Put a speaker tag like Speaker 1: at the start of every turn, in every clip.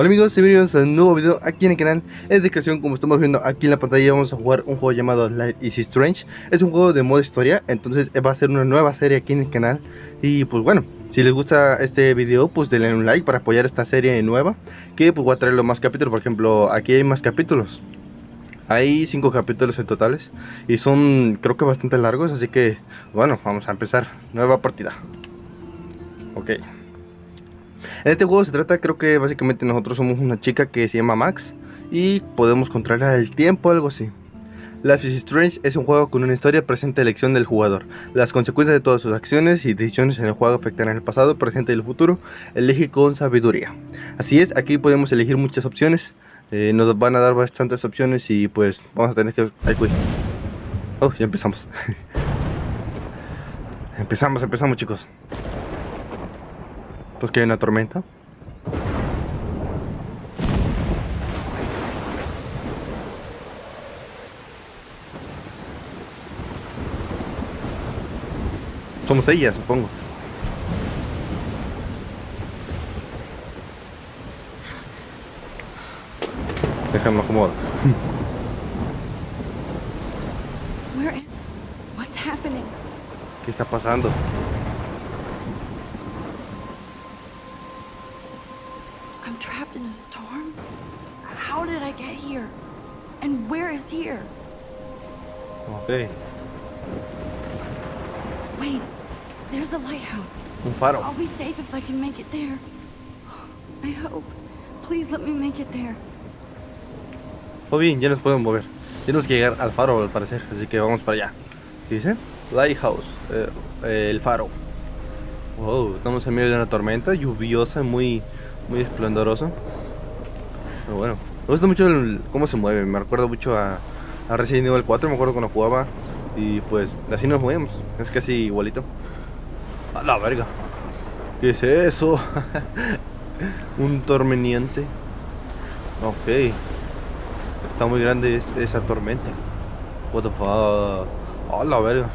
Speaker 1: Hola amigos, bienvenidos a un nuevo video aquí en el canal. En esta ocasión, como estamos viendo aquí en la pantalla, vamos a jugar un juego llamado Life is Strange. Es un juego de modo historia, entonces va a ser una nueva serie aquí en el canal. Y pues bueno, si les gusta este video, pues denle un like para apoyar esta serie nueva, que pues voy a traer los más capítulos. Por ejemplo, aquí hay más capítulos. Hay 5 capítulos en totales y son creo que bastante largos, así que bueno, vamos a empezar. Nueva partida. Ok. En este juego se trata, creo que básicamente nosotros somos una chica que se llama Max y podemos controlar el tiempo, algo así. Life is Strange es un juego con una historia presente elección del jugador. Las consecuencias de todas sus acciones y decisiones en el juego afectarán el pasado, presente y el futuro. Elige con sabiduría. Así es, aquí podemos elegir muchas opciones. Nos van a dar bastantes opciones y pues vamos a tener que... Ay, uy. Oh, ya empezamos. empezamos chicos. Pues que hay una tormenta. Somos ellas, supongo. Déjame acomodar.
Speaker 2: What's happening?
Speaker 1: ¿Qué está pasando?
Speaker 2: I'm trapped in a storm? How did I get here? And where is here?
Speaker 1: Ok.
Speaker 2: Wait, there's the lighthouse.
Speaker 1: Un faro.
Speaker 2: I'll be safe if I can make it there. I hope. Please let me make it there.
Speaker 1: Oh bien, ya nos podemos mover. Tenemos que llegar al faro al parecer, así que vamos para allá. ¿Qué dice? Lighthouse, el faro. Wow, estamos en medio de una tormenta lluviosa, muy esplendorosa. Pero bueno, me gusta mucho cómo se mueve. Me recuerda mucho a Resident Evil 4, me acuerdo cuando jugaba. Y pues así nos movemos, es casi igualito. A la verga. ¿Qué es eso? Un tormeniente. Ok. Está muy grande esa tormenta. What the fuck. A la verga.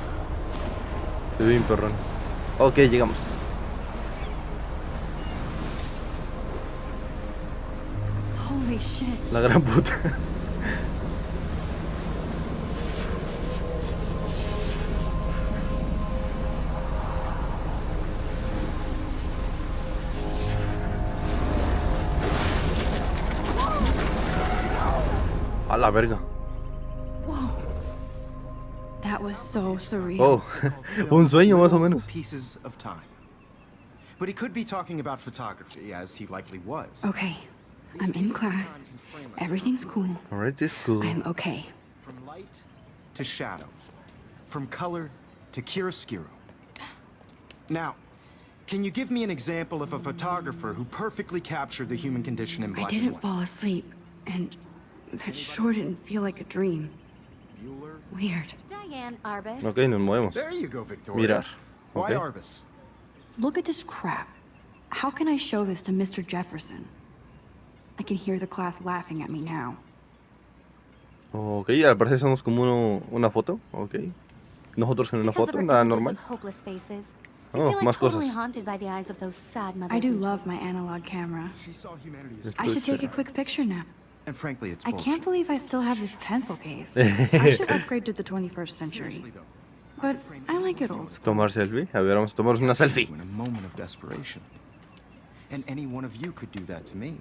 Speaker 1: Se ve bien perrón. Ok, llegamos.
Speaker 2: Holy shit.
Speaker 1: La gran puta. A la verga.
Speaker 2: Whoa. That was so surreal.
Speaker 1: Oh, un sueño más o menos.
Speaker 3: Pieces of time. But he could be talking about photography, as he likely was.
Speaker 2: Okay, I'm in class. Everything's cool.
Speaker 1: Alright, this is cool.
Speaker 2: I'm okay.
Speaker 3: From light to shadow. From color to chiaroscuro. Now, can you give me an example of a photographer who perfectly captured the human condition in
Speaker 2: I
Speaker 3: black and
Speaker 2: didn't
Speaker 3: white?
Speaker 2: fall asleep, and that sure didn't feel like a dream.
Speaker 3: Bueller?
Speaker 2: Weird.
Speaker 4: Diane Arbus.
Speaker 1: Ok, nos movemos.
Speaker 3: There you go, Victoria.
Speaker 1: Mirar.
Speaker 3: Why
Speaker 1: Ok.
Speaker 3: Arbus?
Speaker 2: Look at this crap. How can I show this to Mr. Jefferson? I can hear the class laughing at me now.
Speaker 1: Ok, al parecer somos como una foto. Ok. Nosotros en una
Speaker 4: Because of
Speaker 1: foto,
Speaker 4: her
Speaker 1: nada
Speaker 4: images
Speaker 1: normal.
Speaker 4: of hopeless faces. I
Speaker 1: Oh,
Speaker 4: feel
Speaker 1: más
Speaker 4: like totally
Speaker 1: cosas.
Speaker 4: haunted by the eyes of those sad mothers.
Speaker 2: I do
Speaker 4: and
Speaker 2: love my analog camera.
Speaker 3: She saw humanity as...
Speaker 2: I should take a quick picture now.
Speaker 3: And frankly, it's
Speaker 2: I
Speaker 3: bullshit.
Speaker 2: can't believe I still have this pencil case. I should upgrade to the 21st century.
Speaker 3: Seriously, though.
Speaker 2: But I like it old school.
Speaker 1: Tomar selfie. A ver, vamos a tomarnos una selfie.
Speaker 3: In a moment of desperation. And any one of you could do that to me.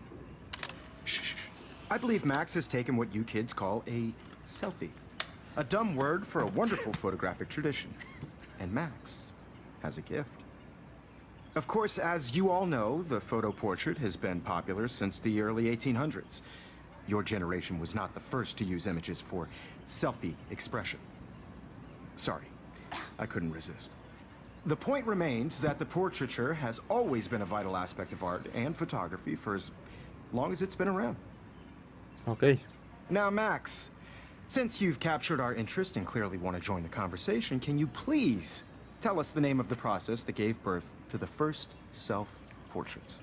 Speaker 3: Shh, shh, shh. I believe Max has taken what you kids call a selfie. A dumb word for a wonderful photographic tradition. And Max has a gift. Of course, as you all know, the photo portrait has been popular since the early 1800s. Your generation was not the first to use images for selfie expression. Sorry, I couldn't resist. The point remains that the portraiture has always been a vital aspect of art and photography for as long as it's been around.
Speaker 1: Ok.
Speaker 3: Now, Max, since you've captured our interest and clearly want to join the conversation, can you please tell us the name of the process that gave birth to the first self-portraits?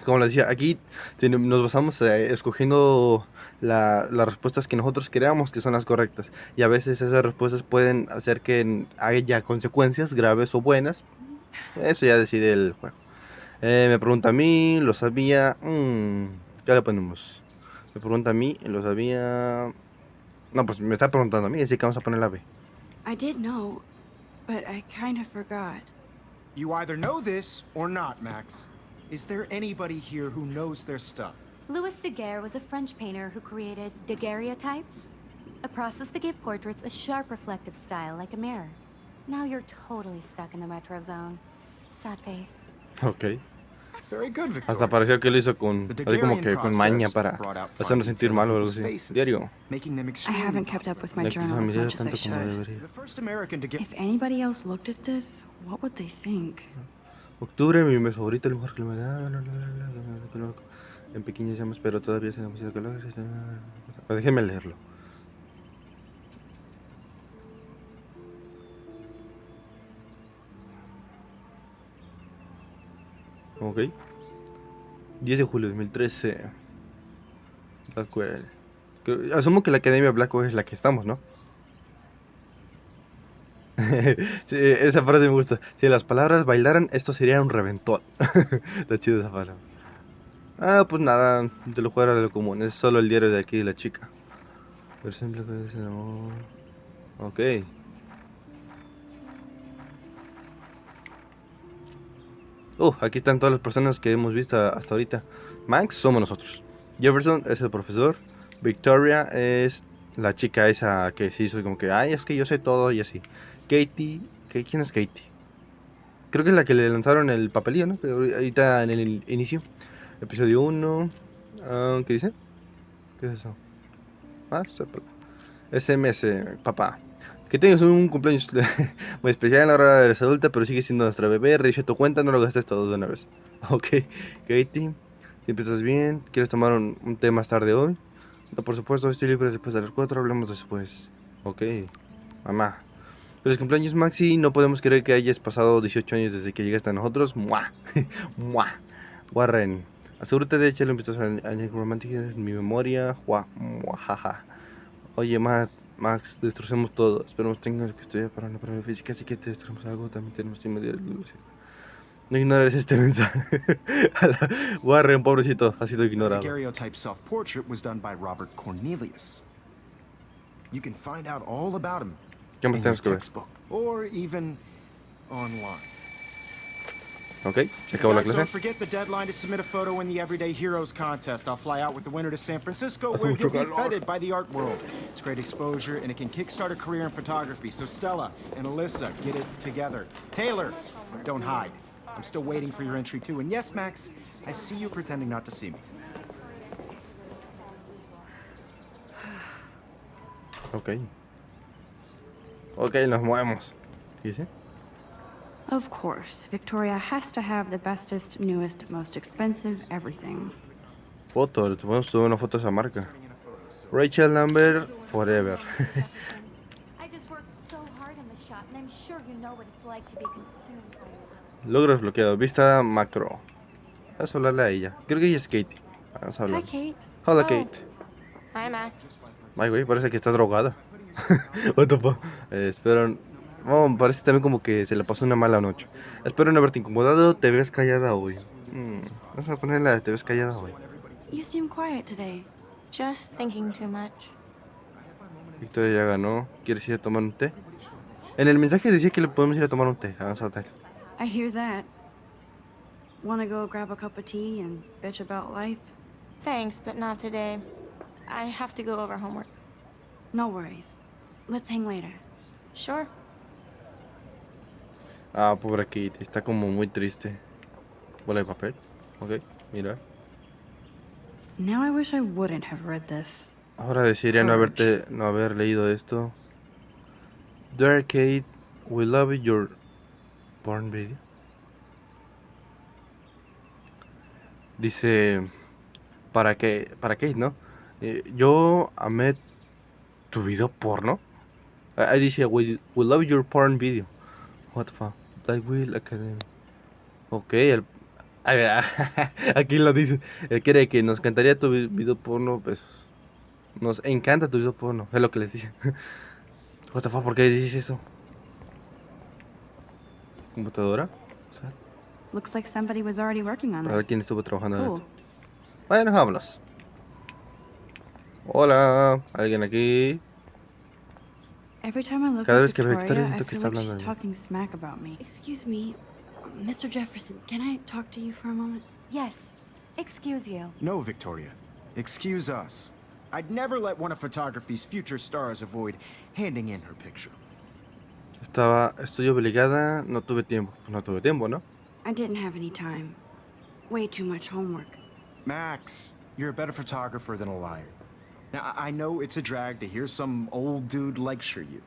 Speaker 1: Como les decía, aquí nos basamos escogiendo las respuestas que nosotros creamos que son las correctas. Y a veces esas respuestas pueden hacer que haya consecuencias graves o buenas. Eso ya decide el juego. Me pregunta a mí, lo sabía. ¿Qué le ponemos? Me pregunta a mí, lo sabía. No, pues me está preguntando a mí, así que vamos a poner la B.
Speaker 2: I did know, but I kind of forgot.
Speaker 3: You either know this or not, Max. Is there anybody here who knows their stuff?
Speaker 4: Louis Daguerre was a French painter who created daguerreotypes, a process that gave portraits a sharp reflective style like a mirror. Now you're totally stuck in the retro zone. Sad face.
Speaker 1: Ok.
Speaker 3: Very good, Victoria.
Speaker 1: Hasta pareció que lo hizo con,
Speaker 3: The
Speaker 1: así como
Speaker 3: Daguerrean
Speaker 1: que con maña
Speaker 3: process
Speaker 1: para
Speaker 3: brought out
Speaker 1: hacernos
Speaker 3: fine
Speaker 1: sentir
Speaker 3: detail in
Speaker 1: mal o algo
Speaker 3: people's
Speaker 1: así.
Speaker 3: faces,
Speaker 1: Diario.
Speaker 3: making them
Speaker 2: I
Speaker 3: extremely
Speaker 2: haven't kept up with my
Speaker 1: No quiso
Speaker 2: journal as
Speaker 1: mirar
Speaker 2: much as I
Speaker 1: tanto como
Speaker 2: should.
Speaker 1: debería.
Speaker 3: The first American to get
Speaker 2: If anybody else looked at this, what would they think?
Speaker 1: Octubre, mi mes favorito, el mejor clima. En pequeñas llamas, pero todavía hace demasiado calor. Déjenme leerlo. Ok. 10 de julio de 2013. Blackwell. Asumo que la Academia Blackwell es la que estamos, ¿no? Sí, esa frase me gusta. Si las palabras bailaran, esto sería un reventón. Está chido esa palabra. Ah, pues nada, de lo fuera de lo común. Es solo el diario de aquí de la chica. Versión Blackwell de amor. Ok. Aquí están todas las personas que hemos visto hasta ahorita. Max somos nosotros. Jefferson es el profesor. Victoria es la chica esa que se hizo como que, ay, es que yo sé todo y así. Katie, ¿quién es Katie? Creo que es la que le lanzaron el papelillo, ¿no? Que ahorita en el inicio. Episodio 1. ¿Qué dice? ¿Qué es eso? Sépalo. SMS, papá. Que tengas un cumpleaños muy especial en la hora de eres adulta, pero sigue siendo nuestra bebé. Revisa tu cuenta, no lo gastes todo de una vez. Ok, Katie, si empiezas bien, ¿quieres tomar un té más tarde hoy? No, por supuesto, estoy libre después de las 4, hablemos después. Ok, mamá. Feliz cumpleaños, Maxi. No podemos creer que hayas pasado 18 años desde que llegaste a nosotros. ¡Mua! ¡Mua! Warren, asegúrate de echarle un vistazo a Nick Romantic en mi memoria. ¡Mua! ¡Muajaja! Oye, Max, destrocemos todo. Esperemos tengas que estudiar para una prueba física, así que te destrocemos algo. También tenemos que medir el luz. No ignores este mensaje. Warren, pobrecito, ha sido
Speaker 3: the
Speaker 1: ignorado.
Speaker 3: daguerreotype self-portrait was done by Robert Cornelius. You can find out all about him
Speaker 1: ¿Qué más
Speaker 3: in your
Speaker 1: tenemos que ver?
Speaker 3: textbook or even online.
Speaker 1: Ok, se acabó la
Speaker 3: Guys,
Speaker 1: clase.
Speaker 3: don't forget the deadline to submit a photo in the Everyday Heroes contest. I'll fly out with the winner to San Francisco, where
Speaker 1: mucho
Speaker 3: he'll be
Speaker 1: calor.
Speaker 3: feted by the art world. It's great exposure, and it can kickstart a career in photography. So Stella and Alyssa, get it together. Taylor, don't hide. I'm still waiting for your entry too. And yes, Max, I see you pretending not to see me.
Speaker 1: Ok. Ok, nos movemos. ¿Qué dice?
Speaker 2: Of course, Victoria has to have the bestest, newest, most expensive everything.
Speaker 1: Foto, le podemos tomar una foto a esa marca. Rachel Lambert Forever.
Speaker 4: I just worked so hard in the shop, and I'm sure you know what it's like to be consumed by it.
Speaker 1: Logro desbloqueado. Vista macro. Vamos a hablarle a ella. Creo que ella es Katie. Vamos a
Speaker 2: Hi,
Speaker 1: hablar.
Speaker 2: Kate.
Speaker 1: Hola,
Speaker 4: Oh.
Speaker 1: Kate.
Speaker 4: Hi, Max.
Speaker 1: Ay, güey, parece que está drogada. What the fuck? Espero... Oh, parece también como que se le pasó una mala noche. Espero no haberte incomodado. Te ves callada hoy. Vamos a ponerla de te ves callada hoy.
Speaker 2: You seem quiet today.
Speaker 4: Just thinking too much.
Speaker 1: Victoria ya ganó. ¿Quieres ir a tomar un té? En el mensaje decía que le podemos ir a tomar un té. Vamos a ver.
Speaker 2: I hear that. Wanna go grab a cup of tea and bitch about life?
Speaker 5: Thanks, but not today. I have to go over homework.
Speaker 2: No worries. Let's hang later.
Speaker 5: Sure.
Speaker 1: Ah, pobre Kate. Está como muy triste. Bola de papel. Ok, mira.
Speaker 2: Now I wish I wouldn't have read this.
Speaker 1: Ahora desearía no haber leído esto. Dear Kate, we love your porn video. Dice para Kate, ¿no? Yo amé tu video porno. Ahí dice we love your porn video. What the fuck? Like Will Academy. Ok, aquí lo dice. Él quiere que nos encantaría tu video porno, pues. Nos encanta tu video porno, es lo que les dice. What the fuck, ¿por qué dices eso? ¿Computadora? O sea,
Speaker 2: Looks like somebody was already working on
Speaker 1: A ver
Speaker 2: this.
Speaker 1: quién estuvo trabajando en
Speaker 2: Cool.
Speaker 1: esto. Bueno, vámonos. Hola, ¿alguien aquí?
Speaker 2: Every time I look
Speaker 1: Cada
Speaker 2: at
Speaker 1: vez que veo a Victoria
Speaker 2: Victoria, I
Speaker 1: siento que
Speaker 2: feel
Speaker 1: está
Speaker 2: like
Speaker 1: hablando
Speaker 2: she's
Speaker 1: de mí.
Speaker 2: talking smack about me. Excuse me, Mr. Jefferson, can I talk to you for a moment?
Speaker 4: Yes. Excuse you.
Speaker 3: No, Victoria. Excuse us. I'd never let one of photography's future stars avoid handing in her picture.
Speaker 1: Estoy obligada, no tuve tiempo. No tuve tiempo, ¿no?
Speaker 2: I didn't have any time. Way too much homework.
Speaker 3: Max, you're a better photographer than a liar. Now, I know it's a drag to hear some old dude lecture you,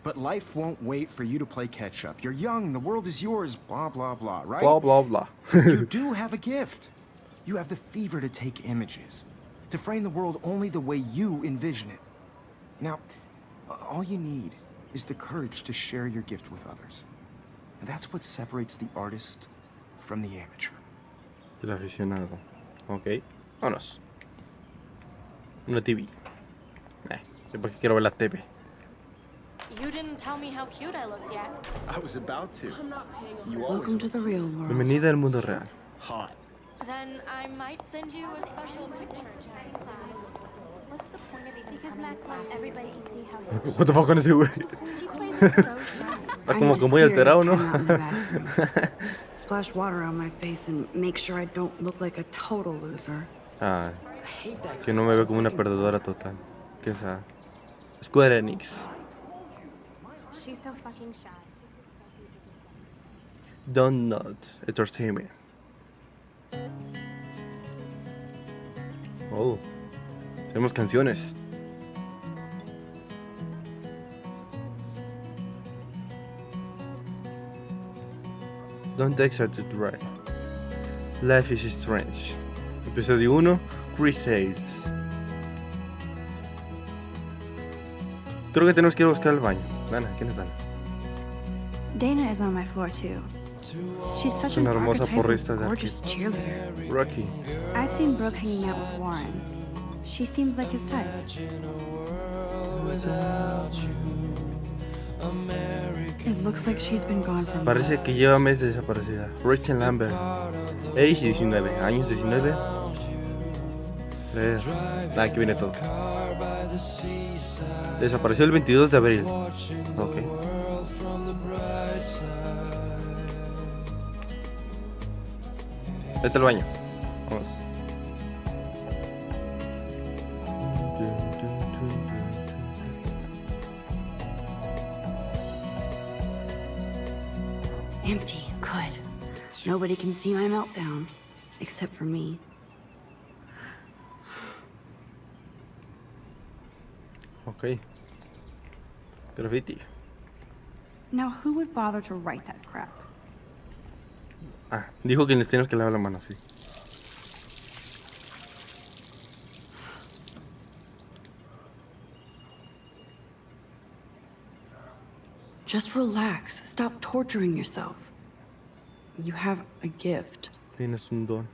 Speaker 3: but life won't wait for you to play catch-up. You're young, the world is yours, blah, blah, blah, right?
Speaker 1: Blah, blah, blah.
Speaker 3: You do have a gift. You have the fever to take images, to frame the world only the way you envision it. Now, all you need is the courage to share your gift with others. And that's what separates the artist from the amateur.
Speaker 1: El aficionado. Ok, vámonos. Una TV. Yo porque quiero ver la TV.
Speaker 5: You didn't tell me how cute I looked yet.
Speaker 3: I was about to. You
Speaker 2: Welcome to the real world.
Speaker 1: Bienvenida al mundo real.
Speaker 3: hot.
Speaker 5: Then I might send you a special picture.
Speaker 4: What's the point of these? Because Max wants everybody to see how
Speaker 1: What the fuck con ese güey?
Speaker 4: she plays it so shy.
Speaker 1: Está como que muy alterado, ¿no?
Speaker 2: Splash water on my face and make sure I don't look like a total loser.
Speaker 1: Ah, que no me veo como una perdedora total. ¿Qué es esa? Square Enix.
Speaker 4: She's so fucking shy.
Speaker 1: Donut Entertainment. Oh, tenemos canciones. Don't exert it right. Life is strange. Episodio 1, Crusades. Creo que tenemos que ir a buscar el baño. Dana, ¿quién es Dana?
Speaker 2: Dana is on my floor too. She's such
Speaker 1: Una
Speaker 2: an
Speaker 1: hermosa
Speaker 2: archetypal
Speaker 1: porrista de
Speaker 2: gorgeous cheerleader.
Speaker 1: Rocky.
Speaker 2: I've seen Brooke hanging out with Warren. She seems like his type. It looks like she's been gone for
Speaker 1: Parece
Speaker 2: months.
Speaker 1: que lleva meses desaparecida. Rachel Lambert. Age 19. Años 19. Aquí viene todo. Desapareció el 22 de abril. Ok. Vete al baño. Vamos.
Speaker 2: Empty. Good. Nobody can see my meltdown. Except for me.
Speaker 1: Ok. Graffiti.
Speaker 2: Now, who would bother to write that crap?
Speaker 1: Ah, dijo que les tienes que lavar la mano, sí.
Speaker 2: Just relax. Stop torturing yourself. You have a gift.
Speaker 1: Tienes un don.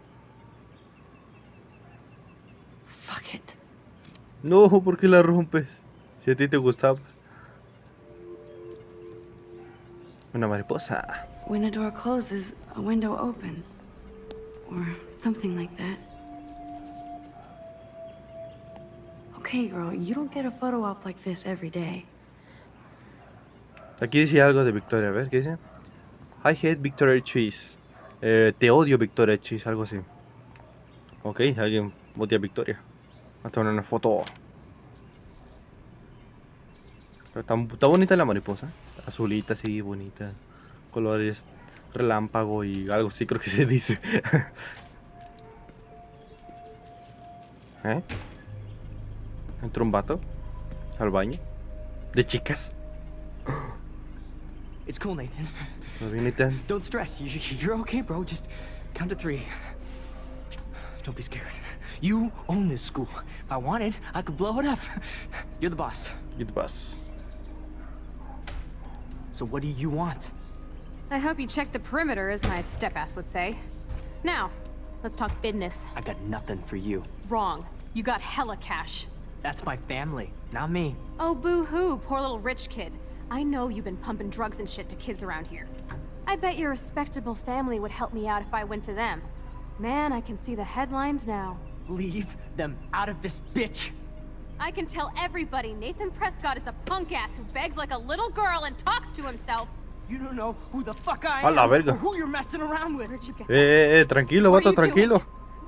Speaker 2: Fuck it.
Speaker 1: No, ¿por qué la rompes? Si a ti te gustaba. Una mariposa.
Speaker 2: When a door closes, a window opens. Or something like that. Okay, girl, you don't get a photo op like this every day.
Speaker 1: Aquí dice algo de Victoria, a ver, ¿qué dice? I hate Victoria Cheese. Te odio Victoria Cheese, algo así. Ok, alguien odia a Victoria. Hasta una foto. Pero está bonita la mariposa. Azulita, sí, bonita. Colores relámpago y algo así creo que se dice. ¿Eh? Entró un vato al baño. De chicas.
Speaker 6: It's cool, Nathan.
Speaker 1: ¿No viene tan?
Speaker 6: Don't stress. You're okay, bro. Just count to 3. Don't be scared. You own this school. If I wanted, I could blow it up. You're the boss.
Speaker 1: Get bus.
Speaker 6: So what do you want?
Speaker 7: I hope you checked the perimeter, as my step-ass would say. Now, let's talk business.
Speaker 6: I got nothing for you.
Speaker 7: Wrong. You got hella cash.
Speaker 6: That's my family, not me.
Speaker 7: Oh, boo-hoo, poor little rich kid. I know you've been pumping drugs and shit to kids around here. I bet your respectable family would help me out if I went to them. Man, I can see the headlines now.
Speaker 6: Leave them out of this, bitch!
Speaker 7: I can tell everybody Nathan Prescott is a punk ass who begs like a little girl and talks to himself.
Speaker 6: You don't know who the fuck I
Speaker 1: A la
Speaker 6: am
Speaker 1: verga.
Speaker 6: or who you're messing around with.
Speaker 7: Where'd you get that?
Speaker 1: Tranquilo,
Speaker 7: What are
Speaker 1: vato,
Speaker 7: you doing?
Speaker 1: tranquilo.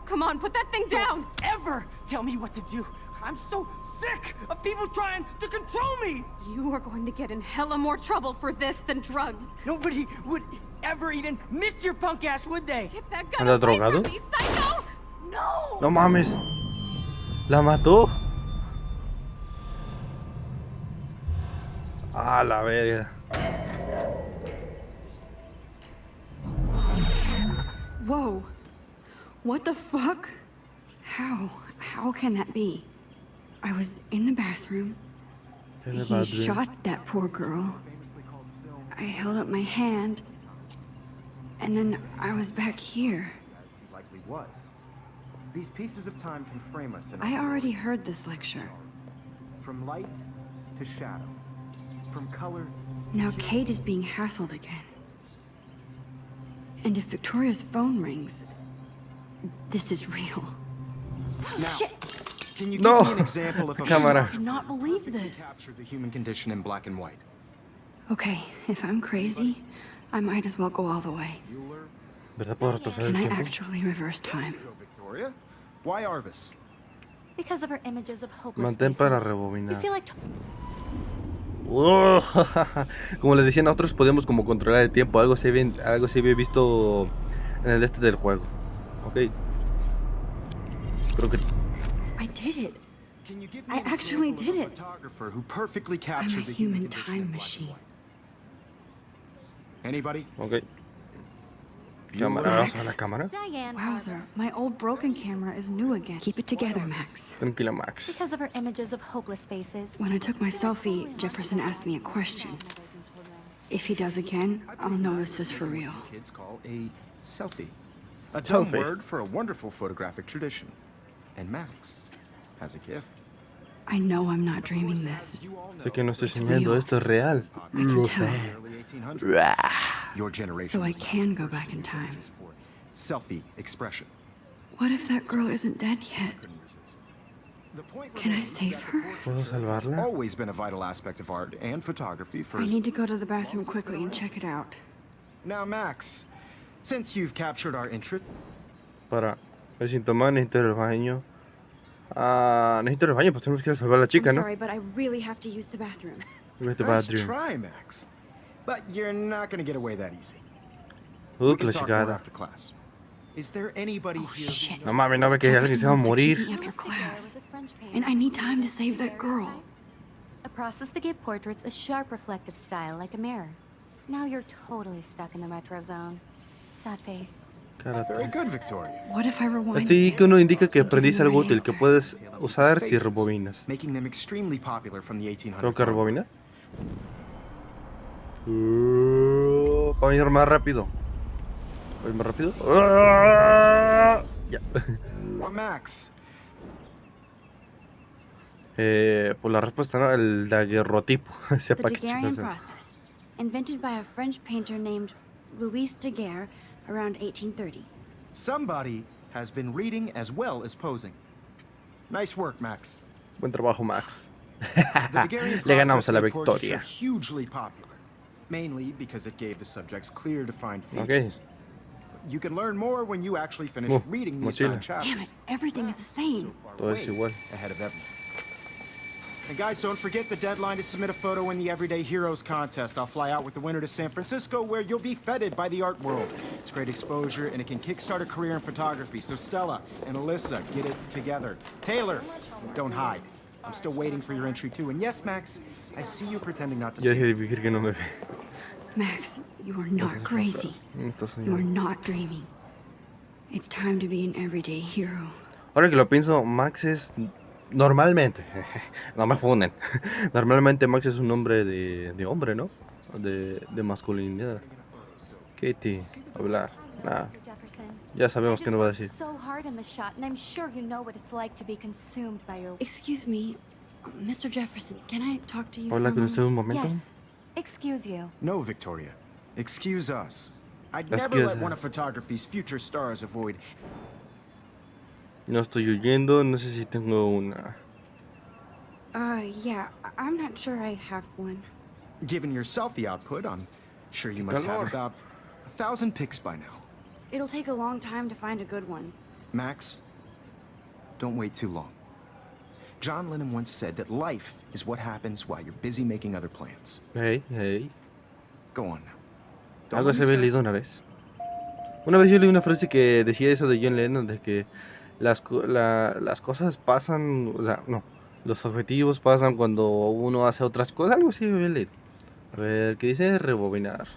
Speaker 7: Come on, put that thing down!
Speaker 6: Don't ever tell me what to do. I'm so sick of people trying to control me.
Speaker 7: You are going to get in hella more trouble for this than drugs.
Speaker 6: Nobody would ever even miss your punk ass, would they?
Speaker 7: Get that gun
Speaker 1: ¿Anda
Speaker 7: away
Speaker 1: drogado?
Speaker 7: from me, psycho! No!
Speaker 1: No mames. La mató. A la verga.
Speaker 2: Whoa. What the fuck? How can that be? I was in the bathroom. He shot that poor girl. I held up my hand. And then I was back here.
Speaker 3: Likely was. These pieces of time can frame us in
Speaker 2: I already heard this lecture.
Speaker 3: from light to shadow, from color.
Speaker 2: Now Kate is being hassled again. And if Victoria's phone rings, this is real.
Speaker 3: Now,
Speaker 2: Shit!
Speaker 3: can you give
Speaker 1: No.
Speaker 3: me an example of a
Speaker 1: Cámara.
Speaker 2: I cannot believe this.
Speaker 3: capture the human condition in black and white?
Speaker 2: Okay, if I'm crazy, I might as well go all the way.
Speaker 1: ¿Verdad puedo retroceder el
Speaker 2: Can I
Speaker 1: tiempo?
Speaker 2: actually reverse time?
Speaker 3: Go, Victoria. Why Arbus?
Speaker 4: Because of her images of hopeless
Speaker 1: Mantén para
Speaker 4: faces. You
Speaker 1: rebobinar.
Speaker 4: feel like
Speaker 1: Oh, como les decía, nosotros podemos como controlar el tiempo. Algo se había visto en el este del juego. Ok. Creo que...
Speaker 2: I did it.
Speaker 3: Can you give me
Speaker 2: I
Speaker 3: an
Speaker 2: actually
Speaker 3: example
Speaker 2: did
Speaker 3: of a
Speaker 2: it.
Speaker 3: photographer who perfectly
Speaker 2: I'm
Speaker 3: captured
Speaker 2: a
Speaker 3: the
Speaker 2: human
Speaker 3: condition
Speaker 2: time
Speaker 3: in black and
Speaker 2: machine.
Speaker 3: white? Anybody?
Speaker 1: Ok. Cámara, vamos a la cámara.
Speaker 4: Diane
Speaker 2: Wowzer,
Speaker 4: Arbus.
Speaker 2: my old broken camera is new again. Keep it together, Max.
Speaker 1: Tranquila, Max.
Speaker 4: Because of her images of hopeless faces.
Speaker 2: When I took my selfie, Jefferson asked me a question. If he does again, I'll know this is for real.
Speaker 3: Kids call a selfie. A dumb
Speaker 1: Selfie.
Speaker 3: word for a wonderful photographic tradition. And Max has a gift.
Speaker 2: I know I'm not dreaming this.
Speaker 3: You all know
Speaker 1: Sé que no estoy
Speaker 2: It's
Speaker 1: soñando,
Speaker 2: real.
Speaker 1: esto es real.
Speaker 2: I can
Speaker 1: Lo
Speaker 2: tell.
Speaker 1: sé.
Speaker 3: early 1800s. Your generation.
Speaker 2: So I
Speaker 3: was
Speaker 2: can go
Speaker 3: the
Speaker 2: back in
Speaker 3: first
Speaker 2: time.
Speaker 3: images for selfie expression.
Speaker 2: What if that girl isn't dead yet?
Speaker 3: Couldn't resist. The point
Speaker 2: Can I
Speaker 3: remains
Speaker 2: save
Speaker 3: that the
Speaker 2: her?
Speaker 3: portrait
Speaker 1: ¿Puedo
Speaker 3: has
Speaker 1: salvarla?
Speaker 3: always been a vital aspect of art and photography for
Speaker 2: I need to go to the bathroom quickly and check it out.
Speaker 3: Now, Max, since you've captured our interest,
Speaker 1: Para. El síntoma, necesito ir al baño. Necesito ir al baño, pues tenemos que ir a salvar a la chica,
Speaker 2: I'm
Speaker 1: ¿no?
Speaker 2: sorry, but I really have to use the bathroom.
Speaker 1: Vete
Speaker 3: nice
Speaker 1: bathroom.
Speaker 3: try, Max. But you're not going to get away that easy.
Speaker 1: La
Speaker 3: We can talk more
Speaker 1: chicada.
Speaker 3: after class. Is there anybody here?
Speaker 2: Shit.
Speaker 1: No mames, no ve que alguien se va a
Speaker 2: Jefferson wants to
Speaker 1: morir.
Speaker 2: keep me after
Speaker 4: Lucy Gare
Speaker 2: class.
Speaker 4: was a French painter
Speaker 2: And I need
Speaker 4: who
Speaker 2: time to
Speaker 4: created
Speaker 2: save that girl.
Speaker 4: daguerreotypes, a process that gave portraits a sharp reflective style like a mirror. Now you're totally stuck in the retro zone. Sad face.
Speaker 1: Cara
Speaker 3: Very
Speaker 1: triste.
Speaker 3: good, Victoria.
Speaker 2: What if I rewind?
Speaker 1: Este icono indica que aprendiste algo útil que
Speaker 2: Answer.
Speaker 1: puedes usar si
Speaker 3: Faces,
Speaker 1: rebobinas.
Speaker 3: making them extremely popular from the 1800s.
Speaker 1: ¿Tengo que
Speaker 3: onward.
Speaker 1: rebobinar? Para ir más rápido. ¿Voy más rápido? Ya.
Speaker 3: Well, Max,
Speaker 1: Pues la respuesta, ¿no? El daguerrotipo.
Speaker 2: The
Speaker 1: Sepa qué
Speaker 2: Daguerrean
Speaker 1: chingados.
Speaker 2: process, invented by a French painter named Louis Daguerre around 1830.
Speaker 3: somebody has been reading as well as posing. Nice work, Max.
Speaker 1: Buen trabajo, Max.
Speaker 3: The Daguerrean
Speaker 1: Le ganamos
Speaker 3: process
Speaker 1: a la
Speaker 3: made portraiture
Speaker 1: victoria.
Speaker 3: hugely popular, mainly because it gave the subjects clear, defined
Speaker 1: Ok.
Speaker 3: features. You can learn more when you actually finish reading the
Speaker 1: mochila.
Speaker 3: assigned chapters.
Speaker 2: Damn it, everything is the same.
Speaker 1: Todo es igual.
Speaker 3: Ahead of everyone. And guys, don't forget the deadline to submit a photo in the Everyday Heroes contest. I'll fly out with the winner to San Francisco, where you'll be feted by the art world. It's great exposure, and it can kickstart a career in photography. So Stella and Alyssa, get it together. Taylor, don't hide. I'm still waiting for your entry too. And yes, Max, I see you pretending not to
Speaker 1: Ya
Speaker 3: see.
Speaker 1: dije de fingir que no me ve.
Speaker 2: Max, you are not crazy.
Speaker 1: No está
Speaker 2: You are
Speaker 1: soñando.
Speaker 2: not dreaming. It's time to be an everyday hero.
Speaker 1: Ahora que lo pienso, Max es normalmente, no me funden. Normalmente Max es un nombre de hombre, ¿no? De masculinidad. Katie, hablar. Nah,
Speaker 4: Mr. Jefferson.
Speaker 1: ya
Speaker 4: I
Speaker 1: sabemos
Speaker 4: just
Speaker 1: que no va a
Speaker 4: worked
Speaker 1: decir.
Speaker 4: so hard in the shot, and I'm sure you know what it's like to be consumed by your.
Speaker 2: Excuse me, Mr. Jefferson, can I talk to you for
Speaker 1: Habla
Speaker 2: a
Speaker 1: con usted un
Speaker 2: moment?
Speaker 1: momento.
Speaker 4: Yes. Excuse you.
Speaker 3: No, Victoria. Excuse us. I'd
Speaker 1: Excuse
Speaker 3: never let
Speaker 1: us.
Speaker 3: one of photography's future stars avoid.
Speaker 1: No estoy huyendo, no sé si tengo una.
Speaker 2: Yeah, I'm not sure I have one.
Speaker 3: Given your selfie output, I'm sure you must have about 1,000 pics by now.
Speaker 2: It'll take a long time to find a good one.
Speaker 3: Max, don't wait too long. John Lennon once said that life is what happens while you're busy making other plans.
Speaker 1: Hey, hey.
Speaker 3: Go on now. Don't
Speaker 1: Algo
Speaker 3: let
Speaker 1: se
Speaker 3: me
Speaker 1: había
Speaker 3: stop.
Speaker 1: leído una vez. Una vez yo leí una frase que decía eso de John Lennon, de que las cosas pasan, o sea, no, los objetivos pasan cuando uno hace otras cosas, algo así había leído. A ver, ¿qué dice? Rebobinar.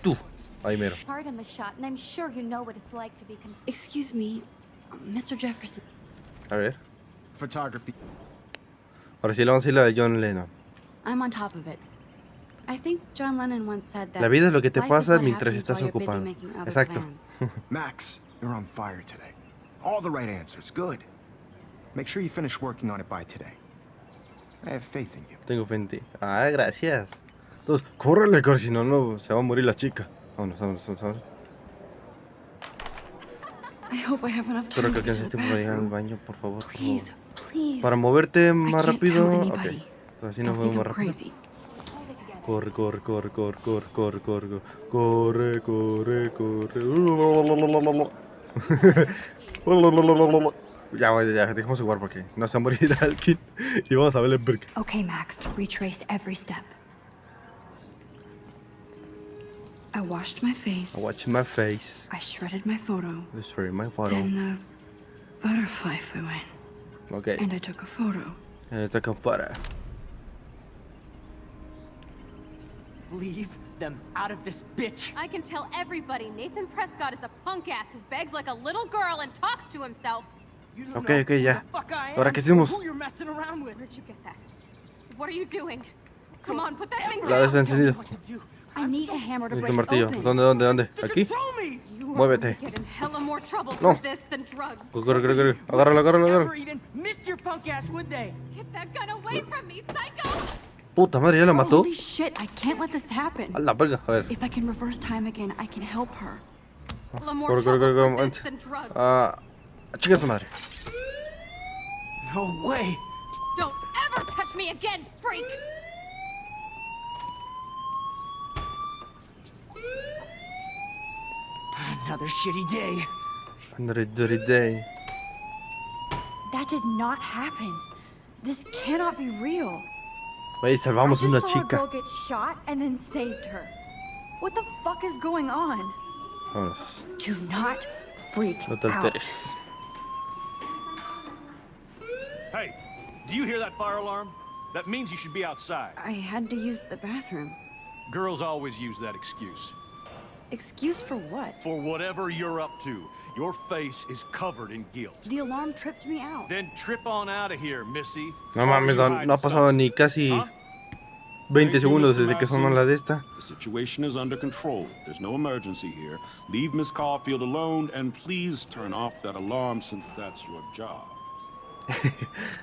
Speaker 1: Tú. Ahí mero.
Speaker 4: Hard on the shot, and I'm sure you know what it's like to be
Speaker 2: Excuse me, Mr. Jefferson.
Speaker 1: A ver.
Speaker 3: Photography.
Speaker 1: Ahora sí le vamos a decir la de John Lennon.
Speaker 2: I'm on top of it. I think John Lennon once said that
Speaker 1: La vida es lo que te
Speaker 2: life is
Speaker 1: pasa
Speaker 2: what
Speaker 1: mientras
Speaker 2: happens
Speaker 1: estás
Speaker 2: while you're busy
Speaker 1: ocupado.
Speaker 2: making other
Speaker 1: Exacto.
Speaker 2: plans.
Speaker 3: Max, you're on fire today. All the right answers. Good. Make sure you finish working on it by today. I have faith in you.
Speaker 1: Tengo fe en ti. Ah, gracias. Entonces, córrele, car, si no, no, se va a morir la chica. Vámonos, vámonos.
Speaker 2: I hope I have enough
Speaker 1: Espero
Speaker 2: time
Speaker 1: que
Speaker 2: to get
Speaker 1: alcances
Speaker 2: to the
Speaker 1: tiempo para llegar al
Speaker 2: bathroom.
Speaker 1: baño, por favor. Por
Speaker 2: Please,
Speaker 1: favor.
Speaker 2: please.
Speaker 1: Para moverte
Speaker 2: I
Speaker 1: más
Speaker 2: can't
Speaker 1: rápido.
Speaker 2: tell
Speaker 1: Ok.
Speaker 2: anybody.
Speaker 1: Pues así
Speaker 2: They'll
Speaker 1: nos
Speaker 2: think
Speaker 1: movemos
Speaker 2: I'm
Speaker 1: más rápido.
Speaker 2: crazy.
Speaker 1: Corre. Ya, dejemos jugar porque no se va a morir alguien. Y vamos a ver el break.
Speaker 2: Okay, Max, retrace every step. I washed my face.
Speaker 1: I watch my face.
Speaker 2: I shredded my photo.
Speaker 1: Destroy my photo.
Speaker 2: Then the butterfly flew in,
Speaker 1: Ok.
Speaker 2: and I took a photo.
Speaker 1: Esta para.
Speaker 6: Leave them out of this bitch.
Speaker 7: I can tell everybody Nathan Prescott is a punk ass who begs like a little girl and talks to himself.
Speaker 6: You don't
Speaker 1: Ok,
Speaker 6: know
Speaker 1: ok,
Speaker 6: who
Speaker 1: ya.
Speaker 6: the fuck I am
Speaker 1: Ahora, ¿qué
Speaker 6: or
Speaker 1: hacemos?
Speaker 6: who you're messing around with.
Speaker 7: Where'd you get that? What are you doing? Come on, put that thing
Speaker 1: La
Speaker 7: down.
Speaker 1: vez encendido.
Speaker 6: What to do.
Speaker 2: I need a hammer to
Speaker 1: Este
Speaker 2: break it
Speaker 1: martillo.
Speaker 2: open.
Speaker 1: ¿Dónde?
Speaker 6: To
Speaker 1: ¿Aquí?
Speaker 6: control me.
Speaker 7: You are
Speaker 1: Muévete.
Speaker 7: gonna get in hella more trouble
Speaker 1: No.
Speaker 7: for this than drugs.
Speaker 1: Corre. Agárralo.
Speaker 6: Never even missed your punk ass, would they?
Speaker 7: Get that gun away from me, psycho!
Speaker 1: Puta madre, ya la mató.
Speaker 2: Holy shit, I can't let this happen.
Speaker 1: A la verga. A ver.
Speaker 2: If I can reverse time again, I can help her.
Speaker 7: Hella more
Speaker 1: Corre.
Speaker 7: trouble for this than drugs.
Speaker 1: Chica su madre.
Speaker 6: No way.
Speaker 7: Don't ever touch me again, freak!
Speaker 6: Another shitty day.
Speaker 1: Another dirty day.
Speaker 2: That did not happen. This cannot be real.
Speaker 1: Ahí salvamos
Speaker 2: I
Speaker 1: una
Speaker 2: just saw a
Speaker 1: chica.
Speaker 2: girl get shot and then saved her. What the fuck is going on?
Speaker 1: Vámonos.
Speaker 2: Do not freak
Speaker 1: No te
Speaker 2: out.
Speaker 1: alteres.
Speaker 8: Hey, do you hear that fire alarm? That means you should be outside.
Speaker 2: I had to use the bathroom.
Speaker 8: Girls always use that excuse.
Speaker 2: Excuse for what?
Speaker 8: For whatever you're up to, your face is covered in guilt.
Speaker 2: The alarm tripped me out.
Speaker 8: Then trip on out of here, Missy.
Speaker 1: No
Speaker 8: Or
Speaker 1: mames,
Speaker 8: you
Speaker 1: no
Speaker 8: hiding
Speaker 1: ha pasado
Speaker 8: something.
Speaker 1: ni casi
Speaker 8: Huh?
Speaker 1: 20 segundos desde que sonó la de esta.
Speaker 9: The situation is under control. There's no emergency here. Leave Miss Caulfield alone, and please turn off that alarm since that's your job.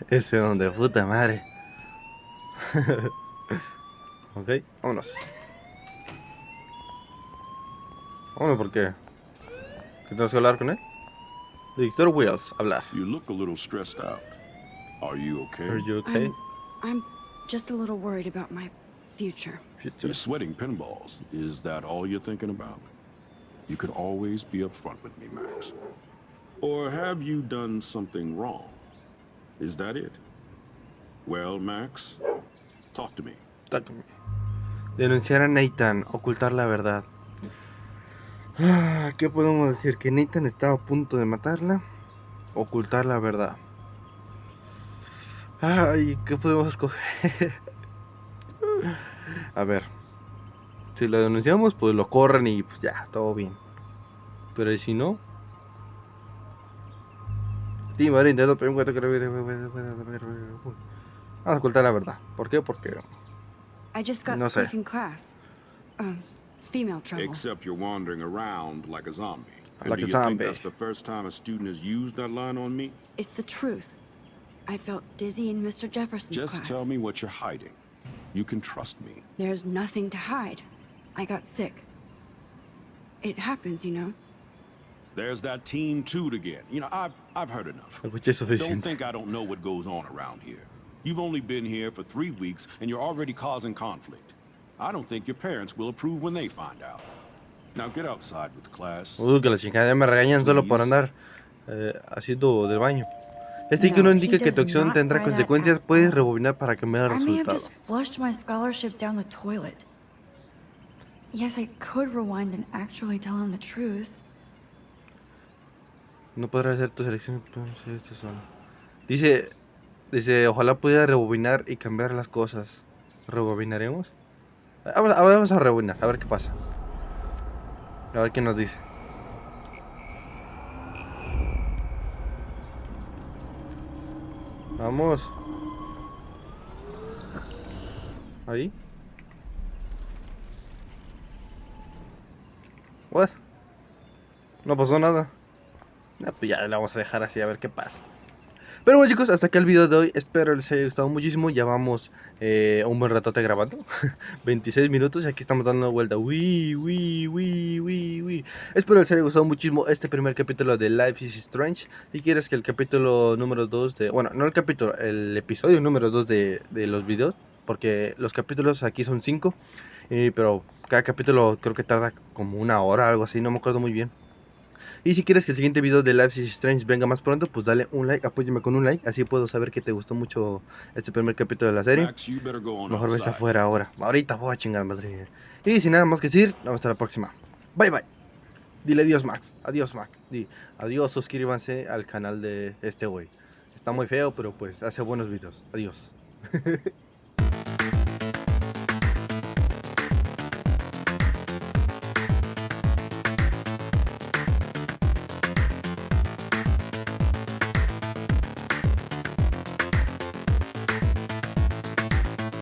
Speaker 1: Ese donde puta madre. Ok, vámonos. Vámonos porque tenemos que hablar con él. Victor Wills, hablar.
Speaker 9: You look a little stressed out. Are you okay?
Speaker 1: Are you okay?
Speaker 2: I'm just a little worried about my future.
Speaker 9: You're sweating pinballs. Is that all you're thinking about? You could always be upfront with me, Max. Or have you done something wrong? Is that it? Well, Max, talk to me.
Speaker 1: Denunciar a Nathan, ocultar la verdad. ¿Qué podemos decir? Que Nathan estaba a punto de matarla. Ocultar la verdad. Ay, ¿qué podemos escoger? A ver. Si lo denunciamos, pues lo corren y pues ya, todo bien. Pero ¿y si no? Sí, madre, intento preguntar que vamos a ocultar la verdad. ¿Por qué? Porque
Speaker 2: I just got
Speaker 1: No sé.
Speaker 2: sick in class. Female trouble.
Speaker 9: Except you're wandering around like a zombie. And
Speaker 1: Like
Speaker 9: do
Speaker 1: a
Speaker 9: you
Speaker 1: zombie.
Speaker 9: think that's the first time a student has used that line on me?
Speaker 2: It's the truth. I felt dizzy in Mr. Jefferson's
Speaker 9: Just
Speaker 2: class.
Speaker 9: tell me what you're hiding. You can trust me.
Speaker 2: There's nothing to hide. I got sick. It happens, you know.
Speaker 9: There's that teen toot again. You know, I've heard enough.
Speaker 1: Escuché
Speaker 9: Don't
Speaker 1: suficiente.
Speaker 9: think I don't know what goes on around here. You've only been here for 3 weeks and you're already causing conflict. I don't think your parents will approve when they find out. Now get outside with class.
Speaker 1: Que la chingada, ya me regañan solo por andar haciendo del baño. Este icono indica que tu acción tendrá consecuencias. Puedes rebobinar para cambiar el
Speaker 10: I may have
Speaker 1: resultado.
Speaker 10: just flushed my scholarship down the toilet. Yes, I could rewind and actually tell him the truth.
Speaker 1: No podrás hacer tu selección. Dice, ojalá pudiera rebobinar y cambiar las cosas. ¿Rebobinaremos? Vamos a rebobinar, a ver qué pasa. A ver qué nos dice. Vamos. Ahí. What? No pasó nada. Pues ya la vamos a dejar así a ver qué pasa. Pero bueno, chicos, hasta acá el video de hoy. Espero les haya gustado muchísimo. Ya vamos un buen ratote grabando. 26 minutos y aquí estamos dando vuelta. Espero les haya gustado muchísimo este primer capítulo de Life is Strange. Si quieres que el capítulo número 2 de... Bueno, no el capítulo, el episodio número 2 de los videos. Porque los capítulos aquí son 5. Pero cada capítulo creo que tarda como 1 hora, algo así, no me acuerdo muy bien. Y si quieres que el siguiente video de Life is Strange venga más pronto, pues dale un like, apóyame con un like. Así puedo saber que te gustó mucho este primer capítulo de la serie.
Speaker 9: Max, you better go on
Speaker 1: Mejor ves
Speaker 9: outside.
Speaker 1: afuera ahora. Ahorita voy a chingar madre. Y sin nada más que decir, nos vemos hasta la próxima. Bye bye. Dile adiós Max. Adiós Max. Di adiós, suscríbanse al canal de este güey. Está muy feo, pero pues hace buenos videos. Adiós.